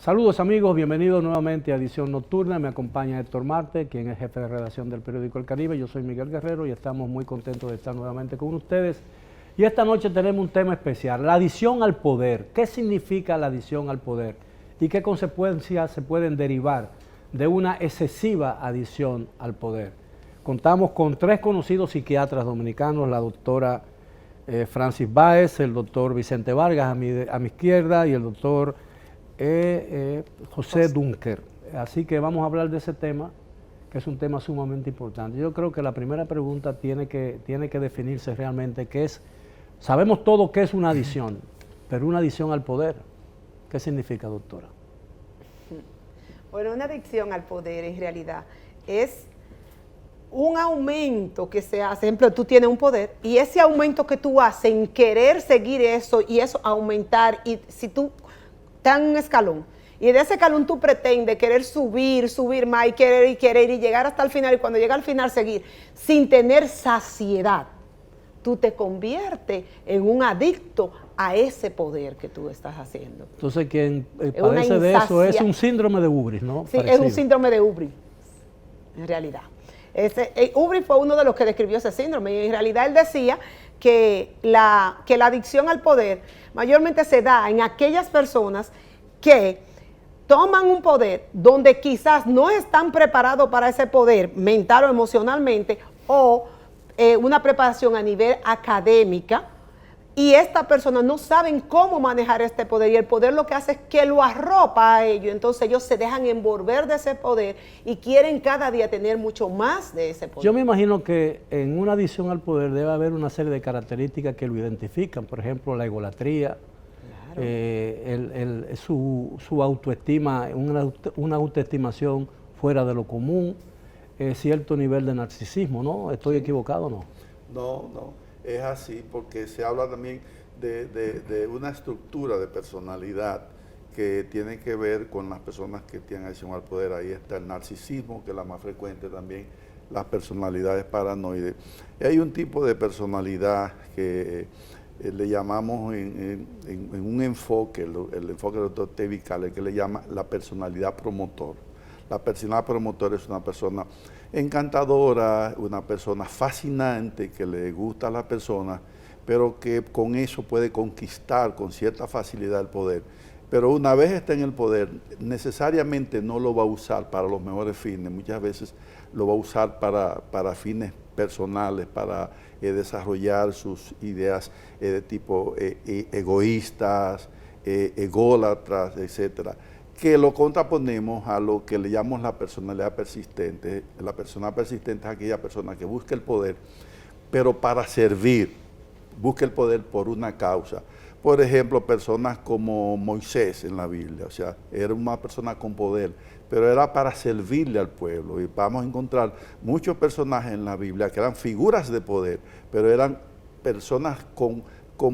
Saludos amigos, bienvenidos nuevamente a Edición Nocturna. Me acompaña Héctor Marte, quien es jefe de redacción del periódico El Caribe. Yo soy Miguel Guerrero y estamos muy contentos de estar nuevamente con ustedes. Y esta noche tenemos un tema especial, la adición al poder. ¿Qué significa la adición al poder? ¿Y qué consecuencias se pueden derivar de una excesiva adición al poder? Contamos con tres conocidos psiquiatras dominicanos, la doctora Francis Báez, el doctor Vicente Vargas a mi izquierda y el doctor José Dunker. Así que vamos a hablar de ese tema, que es un tema sumamente importante. Yo creo que la primera pregunta tiene que definirse realmente qué es. Sabemos todo qué es una adición, pero una adición al poder, ¿qué significa, doctora? Bueno, una adicción al poder en realidad es un aumento que se hace. Por ejemplo, tú tienes un poder y ese aumento que tú haces en querer seguir eso y eso aumentar, y si tú estás en un escalón y de ese escalón tú pretendes querer subir más y querer y llegar hasta el final, y cuando llega al final seguir sin tener saciedad, tú te conviertes en un adicto a ese poder que tú estás haciendo. Entonces quien padece de eso es un síndrome de Ubris, ¿no? Sí, parecido. Es un síndrome de Ubris, en realidad. Ubris fue uno de los que describió ese síndrome, y en realidad él decía que la adicción al poder mayormente se da en aquellas personas que toman un poder donde quizás no están preparados para ese poder mental o emocionalmente, o una preparación a nivel académica, y estas personas no saben cómo manejar este poder, y el poder lo que hace es que lo arropa a ellos. Entonces ellos se dejan envolver de ese poder y quieren cada día tener mucho más de ese poder. Yo me imagino que en una adición al poder debe haber una serie de características que lo identifican, por ejemplo la egolatría, claro. Su autoestima, una autoestimación fuera de lo común, cierto nivel de narcisismo, ¿no? ¿Estoy equivocado o no? No, es así, porque se habla también de una estructura de personalidad que tiene que ver con las personas que tienen adicción al poder. Ahí está el narcisismo, que es la más frecuente, también las personalidades paranoides. Y hay un tipo de personalidad que le llamamos en un enfoque, el enfoque del doctor Tevi Cale, que le llama la personalidad promotor. La personalidad promotor es una persona encantadora, una persona fascinante, que le gusta a la persona, pero que con eso puede conquistar con cierta facilidad el poder. Pero una vez está en el poder, necesariamente no lo va a usar para los mejores fines. Muchas veces lo va a usar para fines personales, para desarrollar sus ideas de tipo egoístas, ególatras, etcétera, que lo contraponemos a lo que le llamamos la personalidad persistente. La personalidad persistente es aquella persona que busca el poder, pero para servir, busca el poder por una causa. Por ejemplo, personas como Moisés en la Biblia, o sea, era una persona con poder, pero era para servirle al pueblo. Y vamos a encontrar muchos personajes en la Biblia que eran figuras de poder, pero eran personas con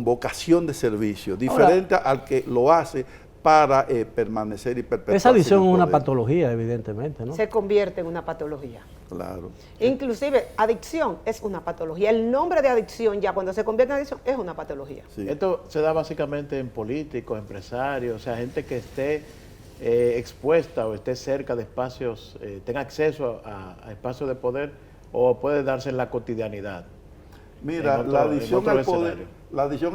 vocación de servicio, diferente al que lo hace para permanecer y perpetuar. Esa adicción es una patología, evidentemente, ¿no? Se convierte en una patología. Claro. Inclusive, adicción es una patología. El nombre de adicción, ya cuando se convierte en adicción, es una patología. Sí. Esto se da básicamente en políticos, empresarios, o sea, gente que esté expuesta o esté cerca de espacios, tenga acceso a espacios de poder, o puede darse en la cotidianidad. Mira, la adicción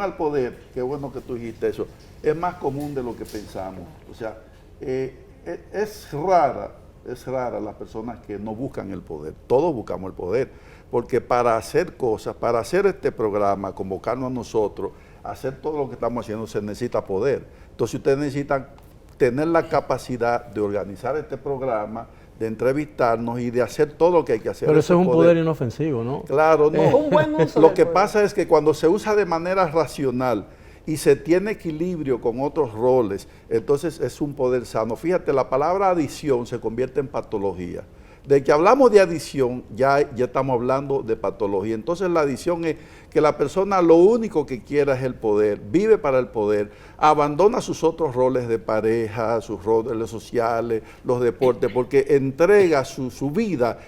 al poder, qué bueno que tú dijiste eso, es más común de lo que pensamos. O sea, es rara las personas que no buscan el poder. Todos buscamos el poder, porque para hacer cosas, para hacer este programa, convocarnos a nosotros, hacer todo lo que estamos haciendo, se necesita poder. Entonces ustedes necesitan tener la capacidad de organizar este programa, de entrevistarnos y de hacer todo lo que hay que hacer. Pero eso es un poder inofensivo, ¿no? Claro, no. Un buen uso. Lo que pasa es que cuando se usa de manera racional y se tiene equilibrio con otros roles, entonces es un poder sano. Fíjate, la palabra adición se convierte en patología. De que hablamos de adición, ya estamos hablando de patología. Entonces la adición es que la persona lo único que quiera es el poder, vive para el poder, abandona sus otros roles de pareja, sus roles sociales, los deportes, porque entrega su vida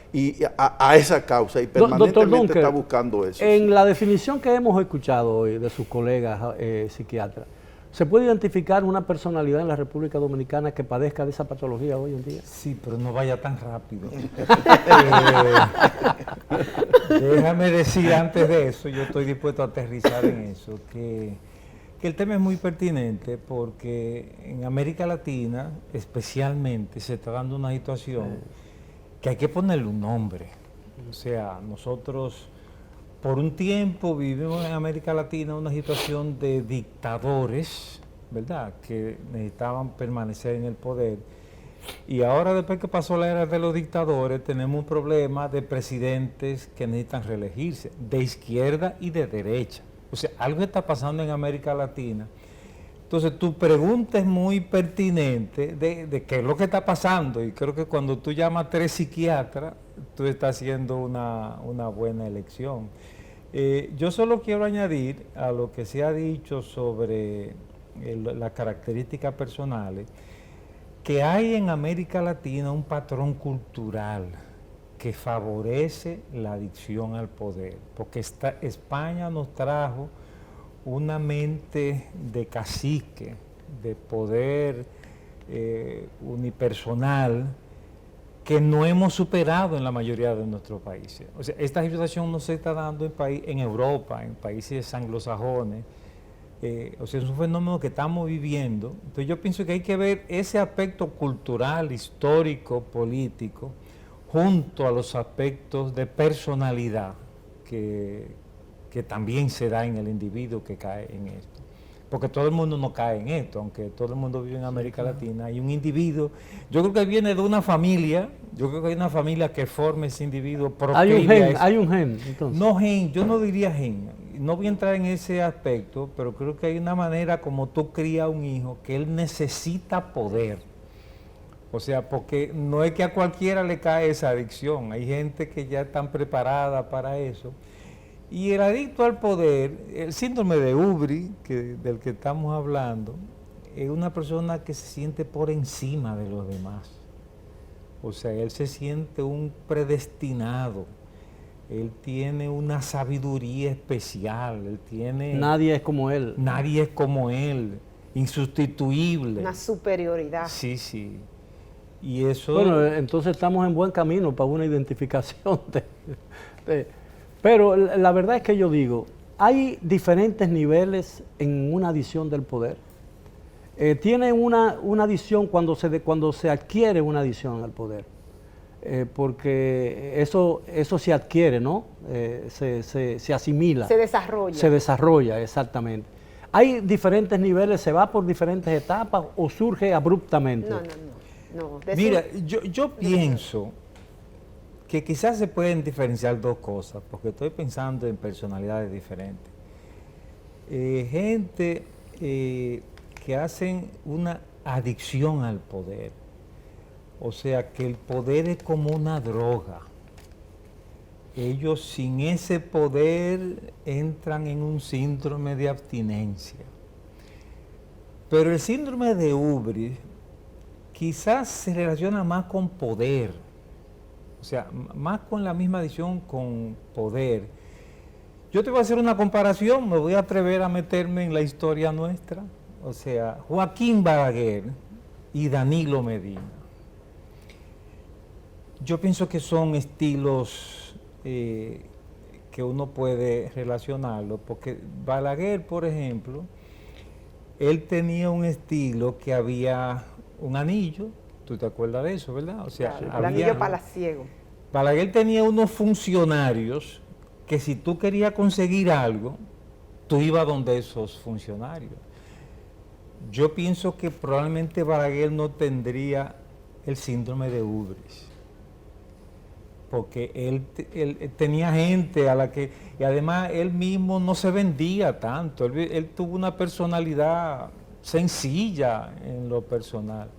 a esa causa y permanentemente está buscando eso. En la definición que hemos escuchado hoy de sus colegas psiquiatras, ¿Se puede identificar una personalidad en la República Dominicana que padezca de esa patología hoy en día? Sí, pero no vaya tan rápido. Déjame decir antes de eso, yo estoy dispuesto a aterrizar en eso, que el tema es muy pertinente porque en América Latina especialmente se está dando una situación que hay que ponerle un nombre. O sea, nosotros por un tiempo vivimos en América Latina una situación de dictadores, ¿verdad?, que necesitaban permanecer en el poder. Y ahora, después que pasó la era de los dictadores, tenemos un problema de presidentes que necesitan reelegirse, de izquierda y de derecha. O sea, algo está pasando en América Latina. Entonces, tu pregunta es muy pertinente de qué es lo que está pasando. Y creo que cuando tú llamas a 3 psiquiatras, tú estás haciendo una buena elección. Yo solo quiero añadir a lo que se ha dicho sobre las características personales, que hay en América Latina un patrón cultural que favorece la adicción al poder, porque España nos trajo una mente de cacique, de poder unipersonal, que no hemos superado en la mayoría de nuestros países. O sea, esta situación no se está dando en Europa, en países anglosajones. O sea, es un fenómeno que estamos viviendo. Entonces yo pienso que hay que ver ese aspecto cultural, histórico, político, junto a los aspectos de personalidad que también se da en el individuo que cae en esto. Porque todo el mundo no cae en esto, aunque todo el mundo vive en América Latina. Hay un individuo, yo creo que viene de una familia, yo creo que hay una familia que forma ese individuo. Hay un gen, entonces. No gen, yo no diría gen, no voy a entrar en ese aspecto, pero creo que hay una manera como tú crías a un hijo que él necesita poder. O sea, porque no es que a cualquiera le cae esa adicción, hay gente que ya están preparada para eso. Y el adicto al poder, el síndrome de Ubri, del que estamos hablando, es una persona que se siente por encima de los demás. O sea, él se siente un predestinado, él tiene una sabiduría especial, él tiene... Nadie es como él. Nadie es como él, insustituible. Una superioridad. Sí, sí. Y eso... Bueno, entonces estamos en buen camino para una identificación Pero la verdad es que yo digo, hay diferentes niveles en una adicción del poder. Tiene una adicción cuando se adquiere una adicción al poder, porque eso se adquiere, ¿no? Se asimila. Se desarrolla. Se desarrolla, exactamente. Hay diferentes niveles, se va por diferentes etapas o surge abruptamente. No. Mira, yo pienso que quizás se pueden diferenciar dos cosas, porque estoy pensando en personalidades diferentes. Gente que hacen una adicción al poder, o sea, que el poder es como una droga. Ellos sin ese poder entran en un síndrome de abstinencia. Pero el síndrome de Ubri quizás se relaciona más con poder, o sea, más con la misma adicción con poder. Yo te voy a hacer una comparación, me voy a atrever a meterme en la historia nuestra. O sea, Joaquín Balaguer y Danilo Medina. Yo pienso que son estilos que uno puede relacionarlo, porque Balaguer, por ejemplo, él tenía un estilo que había un anillo. ¿Tú te acuerdas de eso, verdad? O sea, claro, el anillo palaciego. Balaguer tenía unos funcionarios que si tú querías conseguir algo, tú ibas donde esos funcionarios. Yo pienso que probablemente Balaguer no tendría el síndrome de Ubri, porque él tenía gente a la que, y además él mismo no se vendía tanto, él tuvo una personalidad sencilla en lo personal.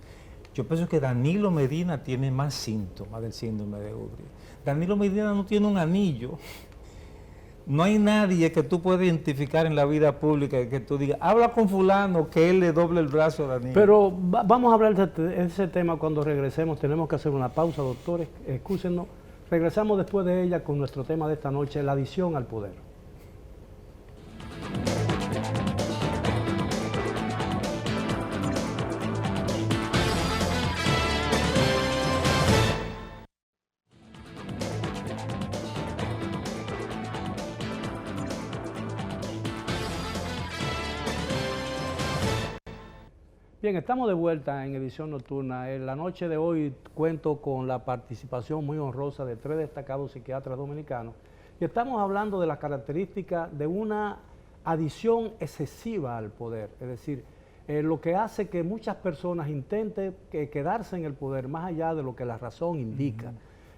Yo pienso que Danilo Medina tiene más síntomas del síndrome de Ubri. Danilo Medina no tiene un anillo. No hay nadie que tú puedas identificar en la vida pública que tú digas, habla con fulano, que él le doble el brazo a Danilo. Pero vamos a hablar de ese tema cuando regresemos. Tenemos que hacer una pausa, doctores. Excúsenos. Regresamos después de ella con nuestro tema de esta noche, la adicción al poder. Bien, estamos de vuelta en edición nocturna. En la noche de hoy cuento con la participación muy honrosa de 3 destacados psiquiatras dominicanos y estamos hablando de las características de una adicción excesiva al poder, es decir, lo que hace que muchas personas intenten quedarse en el poder más allá de lo que la razón indica.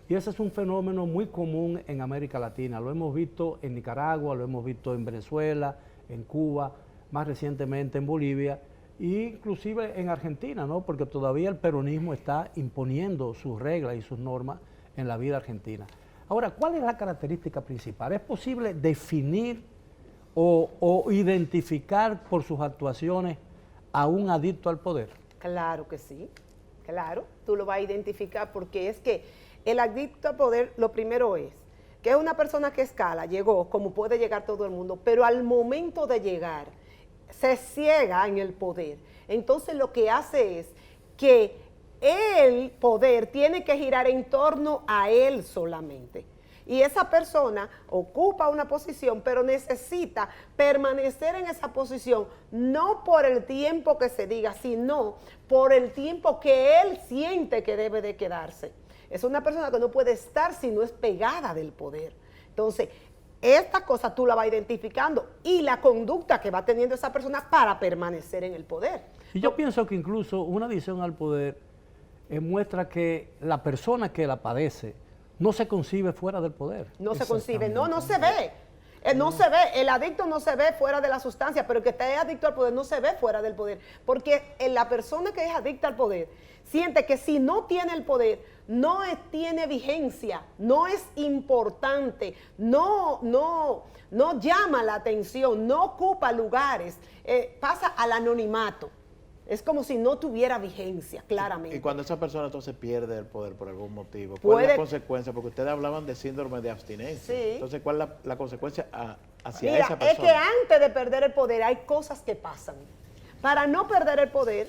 Y ese es un fenómeno muy común en América Latina. Lo hemos visto en Nicaragua, lo hemos visto en Venezuela, en Cuba, más recientemente en Bolivia, e inclusive en Argentina, ¿no? Porque todavía el peronismo está imponiendo sus reglas y sus normas en la vida argentina. Ahora, ¿cuál es la característica principal? ¿Es posible definir o identificar por sus actuaciones a un adicto al poder? Claro que sí, claro, tú lo vas a identificar porque es que el adicto al poder, lo primero es que es una persona que escala, llegó como puede llegar todo el mundo, pero al momento de llegar se ciega en el poder. Entonces lo que hace es que el poder tiene que girar en torno a él solamente. Y esa persona ocupa una posición, pero necesita permanecer en esa posición, no por el tiempo que se diga, sino por el tiempo que él siente que debe de quedarse. Es una persona que no puede estar si no es pegada del poder. Entonces, esta cosa tú la vas identificando y la conducta que va teniendo esa persona para permanecer en el poder. Y yo pienso que incluso una adicción al poder muestra que la persona que la padece no se concibe fuera del poder. No se concibe, no se ve. No se ve, el adicto no se ve fuera de la sustancia, pero el que está adicto al poder no se ve fuera del poder, porque la persona que es adicta al poder siente que si no tiene el poder, no tiene vigencia, no es importante, no llama la atención, no ocupa lugares, pasa al anonimato. Es como si no tuviera vigencia, claramente. Y cuando esa persona entonces pierde el poder por algún motivo, ¿cuál Puede- es la consecuencia? Porque ustedes hablaban de síndrome de abstinencia. Sí. Entonces, ¿cuál es la consecuencia hacia Mira, esa es persona? que antes de perder el poder hay cosas que pasan. Para no perder el poder,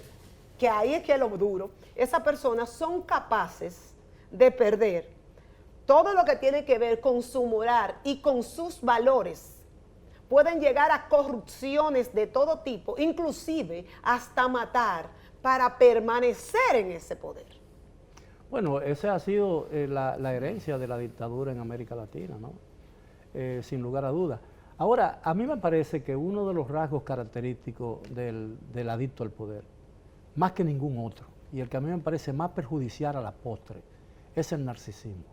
que ahí es que es lo duro, esas personas son capaces de perder todo lo que tiene que ver con su moral y con sus valores. Pueden llegar a corrupciones de todo tipo, inclusive hasta matar para permanecer en ese poder. Bueno, esa ha sido la herencia de la dictadura en América Latina, ¿no? Sin lugar a dudas. Ahora, a mí me parece que uno de los rasgos característicos del adicto al poder, más que ningún otro, y el que a mí me parece más perjudicial a la postre, es el narcisismo.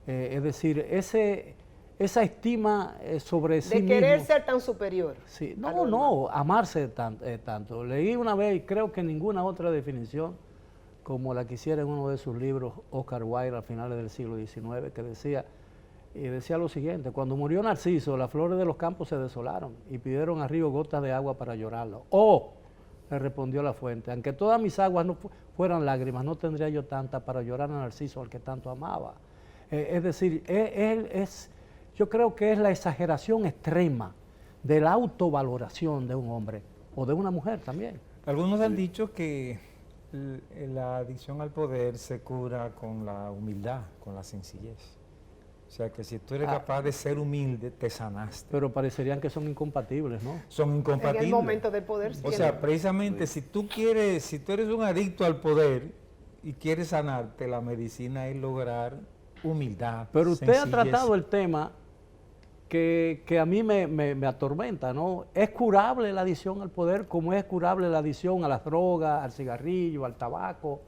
Es decir, esa estima sobre sí De mismo. querer ser tan superior. Sí, a lo no, amarse tanto. Leí una vez, y creo que ninguna otra definición, como la que hiciera en uno de sus libros Oscar Wilde a finales del siglo XIX, que decía lo siguiente: cuando murió Narciso, las flores de los campos se desolaron y pidieron al río gotas de agua para llorarlo. ¡Oh!, le respondió la fuente, aunque todas mis aguas no fueran lágrimas, no tendría yo tanta para llorar a Narciso, al que tanto amaba. Es decir, yo creo que es la exageración extrema de la autovaloración de un hombre o de una mujer también. Algunos han dicho que la adicción al poder se cura con la humildad, con la sencillez. O sea, que si tú eres capaz de ser humilde, te sanaste. Pero parecerían que son incompatibles, ¿no? Son incompatibles. En el momento del poder. O sea, precisamente si tú eres un adicto al poder y quieres sanarte, la medicina es lograr humildad. Pero usted ha sencillez. tratado el tema que a mí me atormenta, ¿no? ¿Es curable la adicción al poder como es curable la adicción a las drogas, al cigarrillo, al tabaco,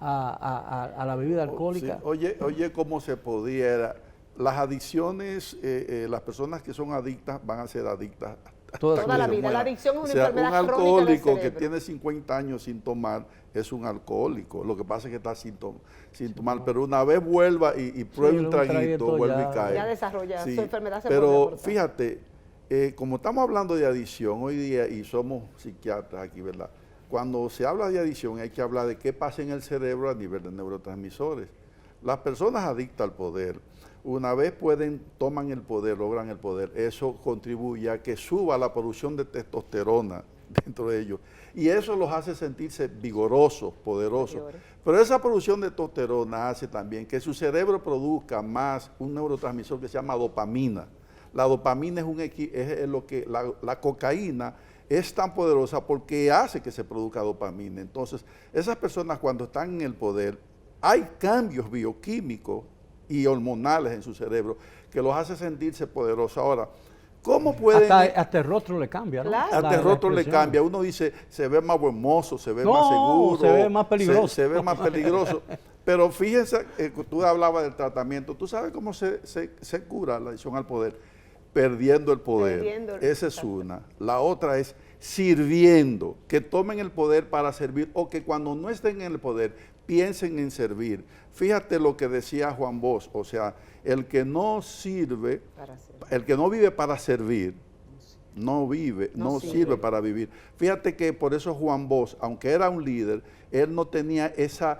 a la bebida alcohólica? Sí, oye, cómo se pudiera. Las adicciones, las personas que son adictas van a ser adictas Toda la se vida. mueran. La adicción es una O sea, enfermedad un crónica del alcohólico que cerebro. tiene 50 años sin tomar es un alcohólico. Lo que pasa es que está sin tomar, pero una vez vuelva y pruebe un traguito, traguito vuelve ya- y cae. Ya desarrolla, su enfermedad se Pero vuelve mortal. fíjate, como estamos hablando de adicción hoy día, y somos psiquiatras aquí, ¿verdad? Cuando se habla de adicción hay que hablar de qué pasa en el cerebro a nivel de neurotransmisores. Las personas adictas al poder, una vez toman el poder, logran el poder, eso contribuye a que suba la producción de testosterona dentro de ellos. Y eso los hace sentirse vigorosos, poderosos. Mayores. Pero esa producción de testosterona hace también que su cerebro produzca más un neurotransmisor que se llama dopamina. La dopamina es la cocaína es tan poderosa porque hace que se produzca dopamina. Entonces, esas personas cuando están en el poder, hay cambios bioquímicos y hormonales en su cerebro que los hace sentirse poderosos. Ahora, ¿cómo pueden...? Hasta el rostro le cambia, ¿no? Claro. Hasta el rostro le expresión. cambia. Uno dice, se ve más hermoso, se ve No, más seguro. se ve más peligroso. Se ve más peligroso. Pero fíjense, tú hablabas del tratamiento. ¿Tú sabes cómo se cura la adicción al poder? Perdiendo el poder. Esa es una. La otra es sirviendo, que tomen el poder para servir o que cuando no estén en el poder piensen en servir. Fíjate lo que decía Juan Bosch, o sea, el que no sirve, el que no vive para servir, no sirve para vivir. Fíjate que por eso Juan Bosch, aunque era un líder, él no tenía esa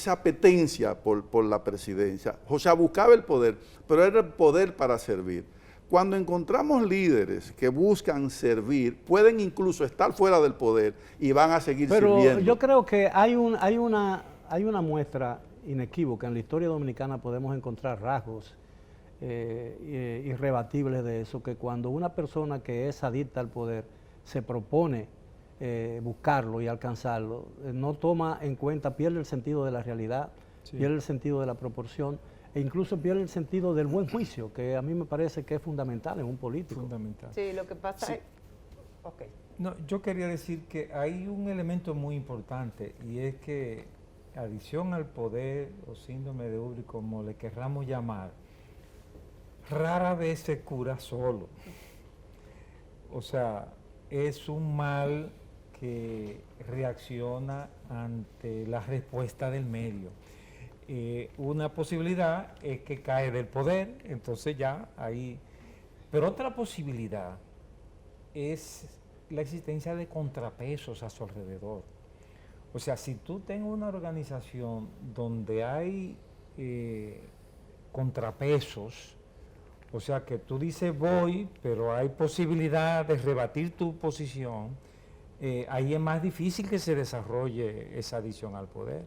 apetencia por la presidencia. O sea, buscaba el poder, pero era el poder para servir. Cuando encontramos líderes que buscan servir, pueden incluso estar fuera del poder y van a seguir sirviendo. Pero yo creo que hay una muestra inequívoca. En la historia dominicana podemos encontrar rasgos irrebatibles de eso, que cuando una persona que es adicta al poder se propone buscarlo y alcanzarlo, no toma en cuenta, pierde el sentido de la realidad, pierde el sentido de la proporción, e incluso pierde el sentido del buen juicio, que a mí me parece que es fundamental en un político. Fundamental. Sí, lo que pasa es... Ok. No, yo quería decir que hay un elemento muy importante y es que adicción al poder o síndrome de Ubri, como le querramos llamar, rara vez se cura solo. O sea, es un mal que reacciona ante la respuesta del medio. Una posibilidad es que cae del poder, entonces ya ahí... Pero otra posibilidad es la existencia de contrapesos a su alrededor. O sea, si tú tienes una organización donde hay contrapesos, o sea, que tú dices voy, pero hay posibilidad de rebatir tu posición, ahí es más difícil que se desarrolle esa adicción al poder.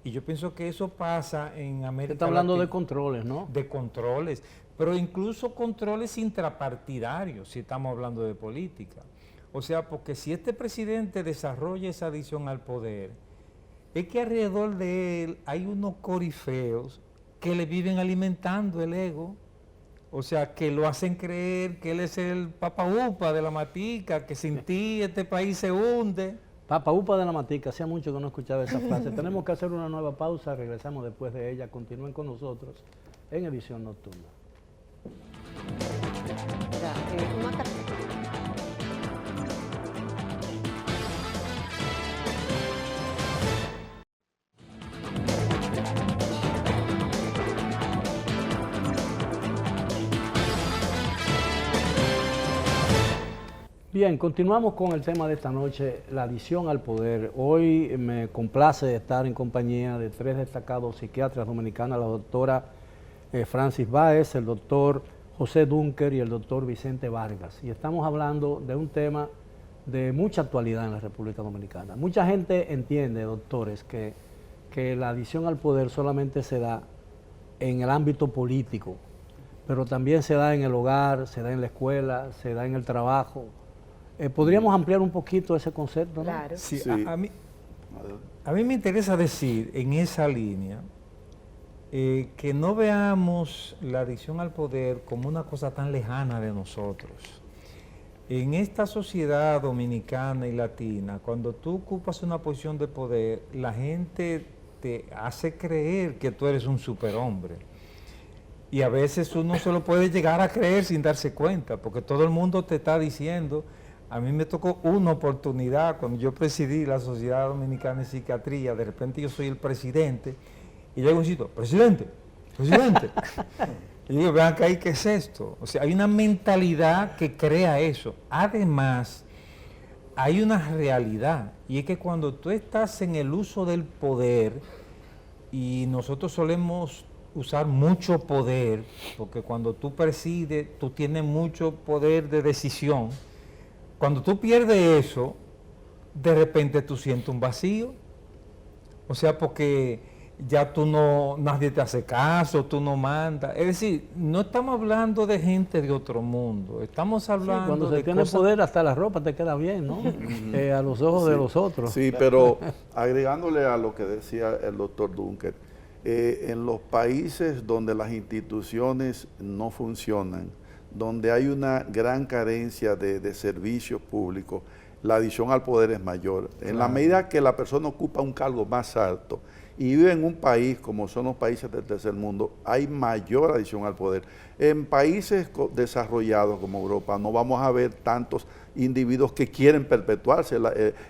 Y yo pienso que eso pasa en América Latina. Está hablando de controles, ¿no? De controles, pero incluso controles intrapartidarios, si estamos hablando de política. O sea, porque si este presidente desarrolla esa adicción al poder, es que alrededor de él hay unos corifeos que le viven alimentando el ego. O sea, que lo hacen creer que él es el papaupa de la matica, que sin ti este país se hunde. Papa Upa de la Matica, hacía mucho que no escuchaba esa frase. Tenemos que hacer una nueva pausa, regresamos después de ella. Continúen con nosotros en Edición Nocturna. Bien, continuamos con el tema de esta noche, la adicción al poder. Hoy me complace estar en compañía de tres destacados psiquiatras dominicanas, la doctora Francis Báez, el doctor José Dunker y el doctor Vicente Vargas. Y estamos hablando de un tema de mucha actualidad en la República Dominicana. Mucha gente entiende, doctores, que la adicción al poder solamente se da en el ámbito político, pero también se da en el hogar, se da en la escuela, se da en el trabajo. ¿Podríamos ampliar un poquito ese concepto, no? Claro. Sí, Sí. a mí me interesa decir en esa línea que no veamos la adicción al poder como una cosa tan lejana de nosotros. En esta sociedad dominicana y latina, cuando tú ocupas una posición de poder, la gente te hace creer que tú eres un superhombre. Y a veces uno se lo puede llegar a creer sin darse cuenta, porque todo el mundo te está diciendo. A mí me tocó una oportunidad cuando yo presidí la Sociedad Dominicana de Psiquiatría, de repente yo soy el presidente, y llego un sitio, presidente. Y digo, vean que hay, ¿qué es esto? O sea, hay una mentalidad que crea eso. Además, hay una realidad, y es que cuando tú estás en el uso del poder, y nosotros solemos usar mucho poder, porque cuando tú presides, tú tienes mucho poder de decisión. Cuando tú pierdes eso, de repente tú sientes un vacío. O sea, porque ya nadie te hace caso, tú no mandas. Es decir, no estamos hablando de gente de otro mundo, estamos hablando Cuando de se tiene cosas... poder, hasta la ropa te queda bien, ¿no? A los ojos de los otros. Sí, pero agregándole a lo que decía el doctor Dunker, en los países donde las instituciones no funcionan, donde hay una gran carencia de servicios públicos, la adicción al poder es mayor. En la medida que la persona ocupa un cargo más alto y vive en un país como son los países del tercer mundo, hay mayor adicción al poder. En países desarrollados como Europa no vamos a ver tantos individuos que quieren perpetuarse.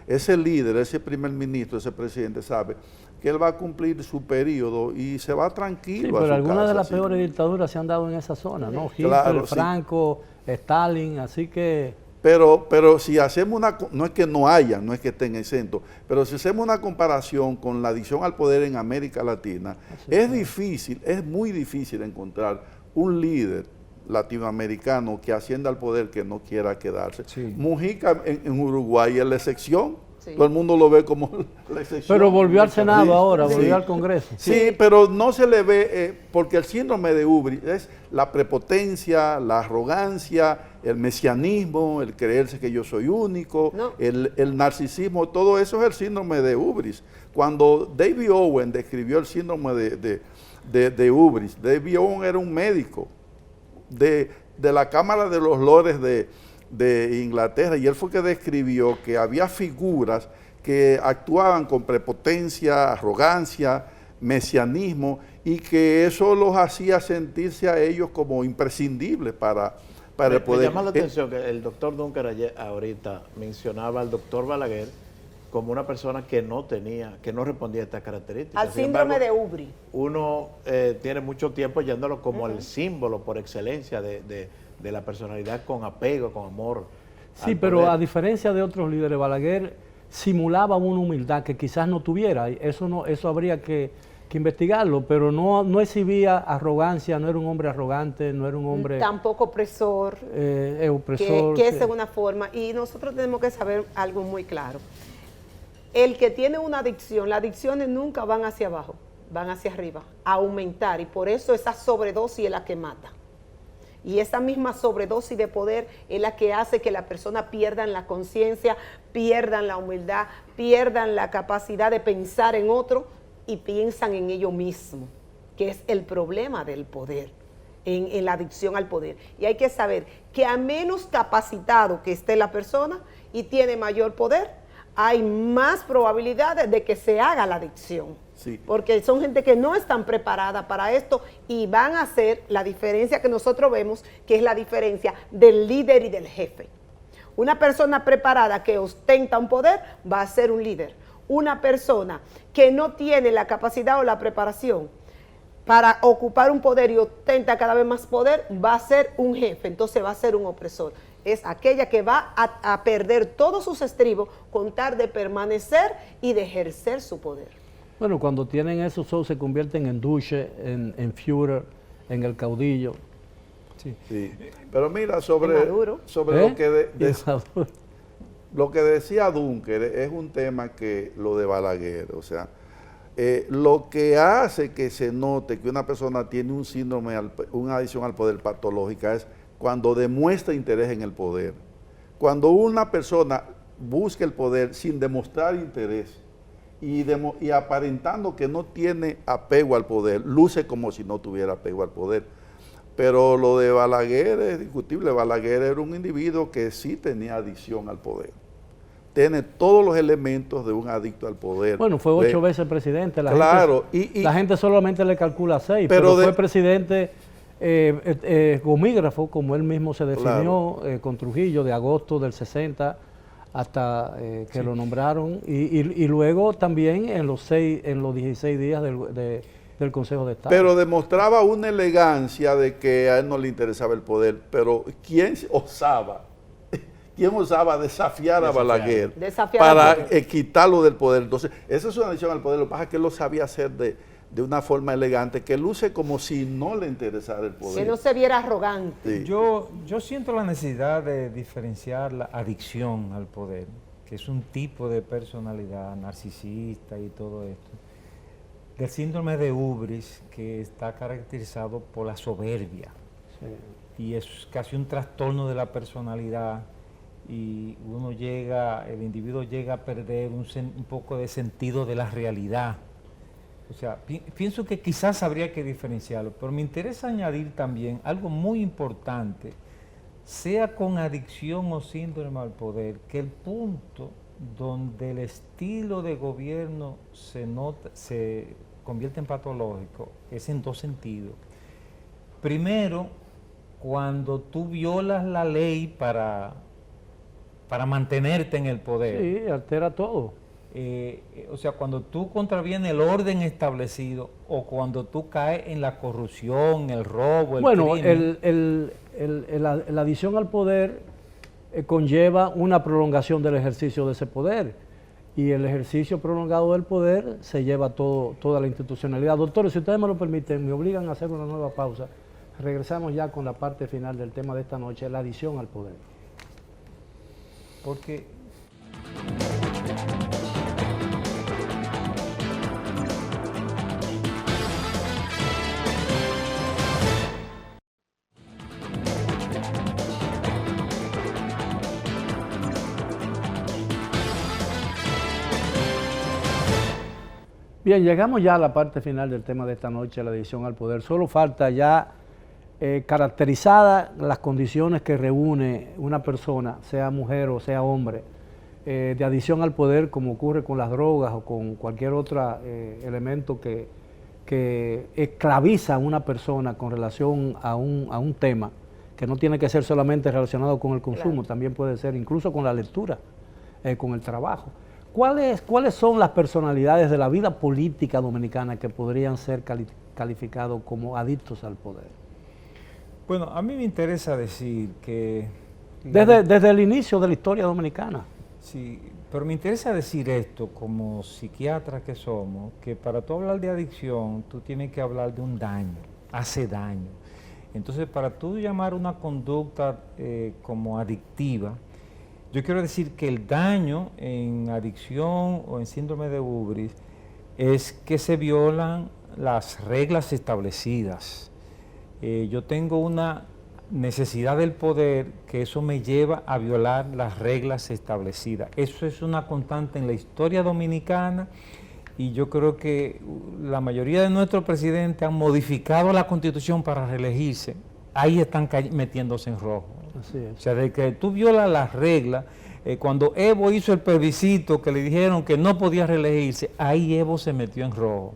Ese líder, ese primer ministro, ese presidente sabe que él va a cumplir su periodo y se va tranquilo. Sí, a pero su algunas casa, de las sí. peores dictaduras se han dado en esa zona, ¿no? Hitler, Claro, sí. Franco, Stalin, así que... Pero si hacemos no es que no haya, no es que estén exentos, pero si hacemos una comparación con la adicción al poder en América Latina, es muy difícil encontrar un líder latinoamericano que ascienda al poder que no quiera quedarse. Sí. Mujica en Uruguay es la excepción. Sí. Todo el mundo lo ve como la excepción. Pero volvió al Senado Sí, ahora, sí. volvió al Congreso. Sí, pero no se le ve, porque el síndrome de Ubris es la prepotencia, la arrogancia, el mesianismo, el creerse que yo soy único, No. el narcisismo, todo eso es el síndrome de Ubris. Cuando David Owen describió el síndrome de Ubris, David Owen era un médico de la Cámara de los Lores de Inglaterra, y él fue que describió que había figuras que actuaban con prepotencia, arrogancia, mesianismo, y que eso los hacía sentirse a ellos como imprescindibles para el poder. Me llama la atención que el doctor Dunker ahorita mencionaba al doctor Balaguer como una persona que no respondía a estas características. Al Sin síndrome embargo, de Ubri. uno tiene mucho tiempo yéndolo como el símbolo por excelencia de la personalidad con apego, con amor. Sí, al pero poder. a diferencia de otros líderes, Balaguer simulaba una humildad que quizás no tuviera. Eso habría que investigarlo, pero no exhibía arrogancia, no era un hombre arrogante, no era un hombre Tampoco opresor. opresor. Que es sí. de una forma, y nosotros tenemos que saber algo muy claro. El que tiene una adicción, las adicciones nunca van hacia abajo, van hacia arriba, a aumentar, y por eso esa sobredosis es la que mata. Y esa misma sobredosis de poder es la que hace que la persona pierdan la conciencia, pierdan la humildad, pierdan la capacidad de pensar en otro y piensan en ello mismo, que es el problema del poder, en la adicción al poder. Y hay que saber que a menos capacitado que esté la persona y tiene mayor poder, hay más probabilidades de que se haga la adicción. Sí. Porque son gente que no están preparada para esto y van a hacer la diferencia que nosotros vemos, que es la diferencia del líder y del jefe. Una persona preparada que ostenta un poder va a ser un líder. Una persona que no tiene la capacidad o la preparación para ocupar un poder y ostenta cada vez más poder, va a ser un jefe, entonces va a ser un opresor. Es aquella que va a perder todos sus estribos con tal de permanecer y de ejercer su poder. Bueno, cuando tienen eso, se convierten en Duce, en Führer, en el caudillo. Sí. Sí. Pero mira, sobre Maduro. lo que Y Maduro. lo que decía Dunker es un tema que lo de Balaguer, o sea, lo que hace que se note que una persona tiene un síndrome, una adicción al poder patológica es cuando demuestra interés en el poder. Cuando una persona busca el poder sin demostrar interés y aparentando que no tiene apego al poder, luce como si no tuviera apego al poder. Pero lo de Balaguer es discutible. Balaguer era un individuo que sí tenía adicción al poder. Tiene todos los elementos de un adicto al poder. Bueno, fue 8 veces presidente. Claro, la gente solamente le calcula 6, pero pero fue presidente gomígrafo, como él mismo se definió, con Trujillo, de agosto del 60 hasta que lo nombraron, y luego también en los 16 días del Consejo de Estado. Pero demostraba una elegancia de que a él no le interesaba el poder. Pero ¿quién osaba desafiar a Balaguer para quitarlo del poder? Entonces, esa es una adicción al poder. Lo que pasa es que él lo sabía hacer de una forma elegante, que luce como si no le interesara el poder. Que no se viera arrogante. Sí. Yo siento la necesidad de diferenciar la adicción al poder, que es un tipo de personalidad narcisista y todo esto, del síndrome de Ubris, que está caracterizado por la soberbia. Sí. Y es casi un trastorno de la personalidad y el individuo llega a perder un poco de sentido de la realidad. O sea, pienso que quizás habría que diferenciarlo, pero me interesa añadir también algo muy importante, sea con adicción o síndrome al poder, que el punto donde el estilo de gobierno se convierte en patológico es en dos sentidos. Primero, cuando tú violas la ley para mantenerte en el poder. Sí, altera todo. O sea, cuando tú contravienes el orden establecido o cuando tú caes en la corrupción, el robo, el crimen. La adición al poder conlleva una prolongación del ejercicio de ese poder. Y el ejercicio prolongado del poder se lleva toda la institucionalidad. Doctores, si ustedes me lo permiten, me obligan a hacer una nueva pausa. Regresamos ya con la parte final del tema de esta noche, la adición al poder. Porque bien, llegamos ya a la parte final del tema de esta noche, la adición al poder. Solo falta ya caracterizadas las condiciones que reúne una persona, sea mujer o sea hombre, de adición al poder, como ocurre con las drogas o con cualquier otro elemento que esclaviza a una persona con relación a un tema, que no tiene que ser solamente relacionado con el consumo, claro, también puede ser incluso con la lectura, con el trabajo. ¿Cuáles son las personalidades de la vida política dominicana que podrían ser calificados como adictos al poder? Bueno, a mí me interesa decir que... Desde el inicio de la historia dominicana. Sí, pero me interesa decir esto como psiquiatra que somos, que para tú hablar de adicción, tú tienes que hablar de un daño, hace daño. Entonces, para tú llamar una conducta como adictiva, yo quiero decir que el daño en adicción o en síndrome de Ubris es que se violan las reglas establecidas. Yo tengo una necesidad del poder que eso me lleva a violar las reglas establecidas. Eso es una constante en la historia dominicana y yo creo que la mayoría de nuestros presidentes han modificado la Constitución para reelegirse. Ahí están metiéndose en rojo. Así es. O sea, de que tú violas las reglas, cuando Evo hizo el plebiscito que le dijeron que no podía reelegirse, ahí Evo se metió en rojo.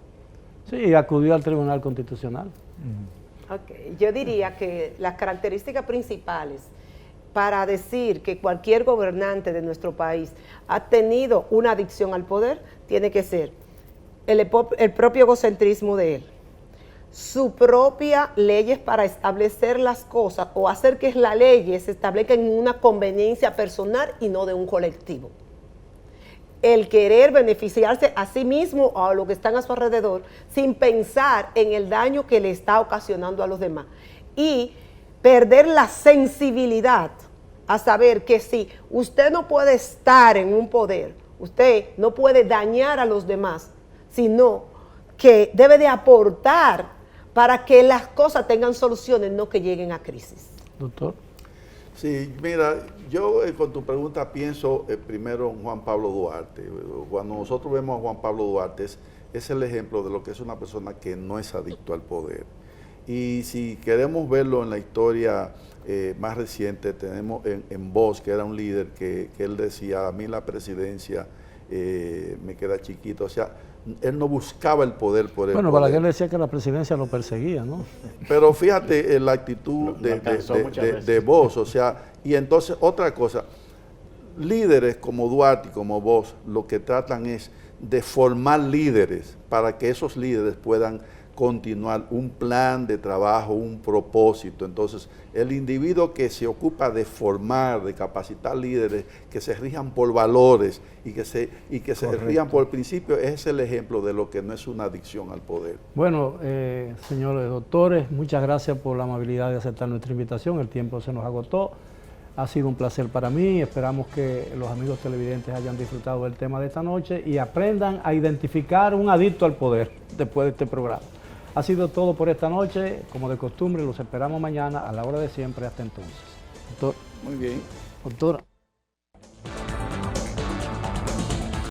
Sí, acudió al Tribunal Constitucional. Okay. Yo diría que las características principales para decir que cualquier gobernante de nuestro país ha tenido una adicción al poder tiene que ser el propio egocentrismo de él, su propia leyes para establecer las cosas o hacer que las leyes se establezcan en una conveniencia personal y no de un colectivo. El querer beneficiarse a sí mismo o a los que están a su alrededor sin pensar en el daño que le está ocasionando a los demás. Y perder la sensibilidad a saber que si usted no puede estar en un poder, usted no puede dañar a los demás, sino que debe de aportar para que las cosas tengan soluciones, no que lleguen a crisis. Doctor. Sí, mira, yo con tu pregunta pienso primero en Juan Pablo Duarte. Cuando nosotros vemos a Juan Pablo Duarte es el ejemplo de lo que es una persona que no es adicto al poder. Y si queremos verlo en la historia más reciente, tenemos en Bosch, que era un líder que él decía, a mí la presidencia me queda chiquito, o sea, él no buscaba el poder por el poder. Balaguer decía que la presidencia lo perseguía, ¿no? Pero fíjate la actitud de Bosch, o sea, y entonces otra cosa, líderes como Duarte y como Bosch, lo que tratan es de formar líderes para que esos líderes puedan continuar un plan de trabajo, un propósito. Entonces, el individuo que se ocupa de formar, de capacitar líderes que se rijan por valores y que se rijan por principios, es el ejemplo de lo que no es una adicción al poder. Bueno, señores doctores, muchas gracias por la amabilidad de aceptar nuestra invitación. El tiempo se nos agotó. Ha sido un placer para mí. Esperamos que los amigos televidentes hayan disfrutado del tema de esta noche y aprendan a identificar un adicto al poder después de este programa. Ha sido todo por esta noche. Como de costumbre, los esperamos mañana a la hora de siempre. Hasta entonces. Doctor. Muy bien. Doctora.